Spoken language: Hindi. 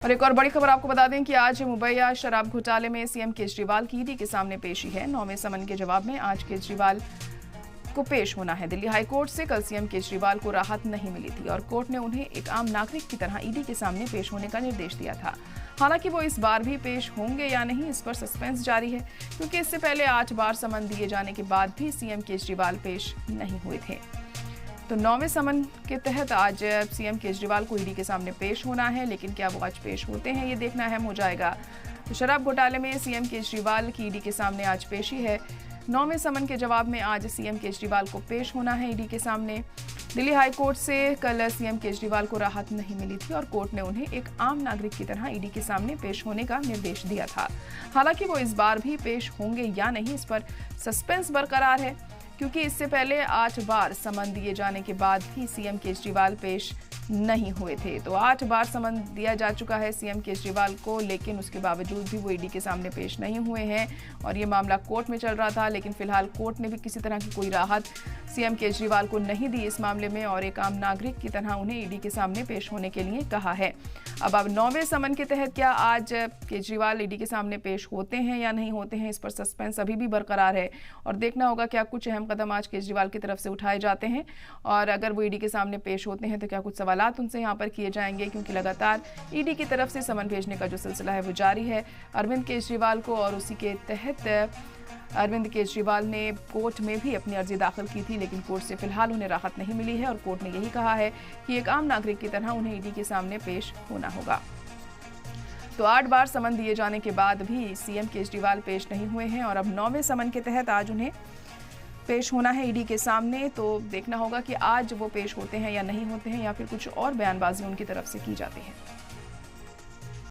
और एक और बड़ी खबर आपको बता दें कि आज मुंबई शराब घोटाले में सीएम केजरीवाल की ईडी के सामने पेशी है। 9वें समन के जवाब में आज केजरीवाल को पेश होना है। दिल्ली हाईकोर्ट से कल सीएम केजरीवाल को राहत नहीं मिली थी और कोर्ट ने उन्हें एक आम नागरिक की तरह ईडी के सामने पेश होने का निर्देश दिया था। हालांकि वो इस बार भी पेश होंगे या नहीं, इस पर सस्पेंस जारी है, क्योंकि इससे पहले 8 बार समन दिए जाने के बाद भी सीएम केजरीवाल पेश नहीं हुए थे। तो 9वें समन के तहत आज सीएम केजरीवाल को ईडी के सामने पेश होना है, लेकिन क्या वो आज पेश होते हैं ये देखना अहम हो जाएगा। तो शराब घोटाले में सीएम केजरीवाल की ईडी के सामने आज पेशी है। 9वें समन के जवाब में आज सीएम केजरीवाल को पेश होना है ईडी के सामने। दिल्ली हाईकोर्ट से कल सीएम केजरीवाल को राहत नहीं मिली थी और कोर्ट ने उन्हें एक आम नागरिक की तरह ईडी के सामने पेश होने का निर्देश दिया था। हालांकि वो इस बार भी पेश होंगे या नहीं, इस पर सस्पेंस बरकरार है, क्योंकि इससे पहले 8 बार समन दिए जाने के बाद भी सीएम केजरीवाल पेश नहीं हुए थे। तो 8 बार समन दिया जा चुका है सीएम केजरीवाल को, लेकिन उसके बावजूद भी वो ईडी के सामने पेश नहीं हुए हैं और ये मामला कोर्ट में चल रहा था। लेकिन फिलहाल कोर्ट ने भी किसी तरह की कोई राहत सीएम केजरीवाल को नहीं दी इस मामले में और एक आम नागरिक की तरह उन्हें ईडी के सामने पेश होने के लिए कहा है। अब 9वें समन के तहत क्या आज केजरीवाल ईडी के सामने पेश होते हैं या नहीं होते हैं, इस पर सस्पेंस अभी भी बरकरार है और देखना होगा क्या कुछ अहम कदम आज केजरीवाल की तरफ से उठाए जाते हैं और अगर वो ईडी के सामने पेश होते हैं तो क्या कुछ सवाल उनसे यहाँ पर किए जाएंगे, क्योंकि लगातार ईडी की तरफ से समन भेजने का जो सिलसिला है वो जारी है अरविंद केजरीवाल को। और उसी के तहत अरविंद केजरीवाल ने कोर्ट में भी अपनी अर्जी दाखिल की थी, लेकिन कोर्ट से फिलहाल उन्हें राहत नहीं मिली है और कोर्ट ने यही कहा है कि एक आम नागरिक की तरह उन्हें ईडी के सामने पेश होना होगा। तो 8 बार समन दिए जाने के बाद भी सीएम केजरीवाल पेश नहीं हुए हैं और अब 9वें समन के तहत आज उन्हें पेश होना है ईडी के सामने। तो देखना होगा कि आज वो पेश होते हैं या नहीं होते हैं, या फिर कुछ और बयानबाजी उनकी तरफ से की जाती है।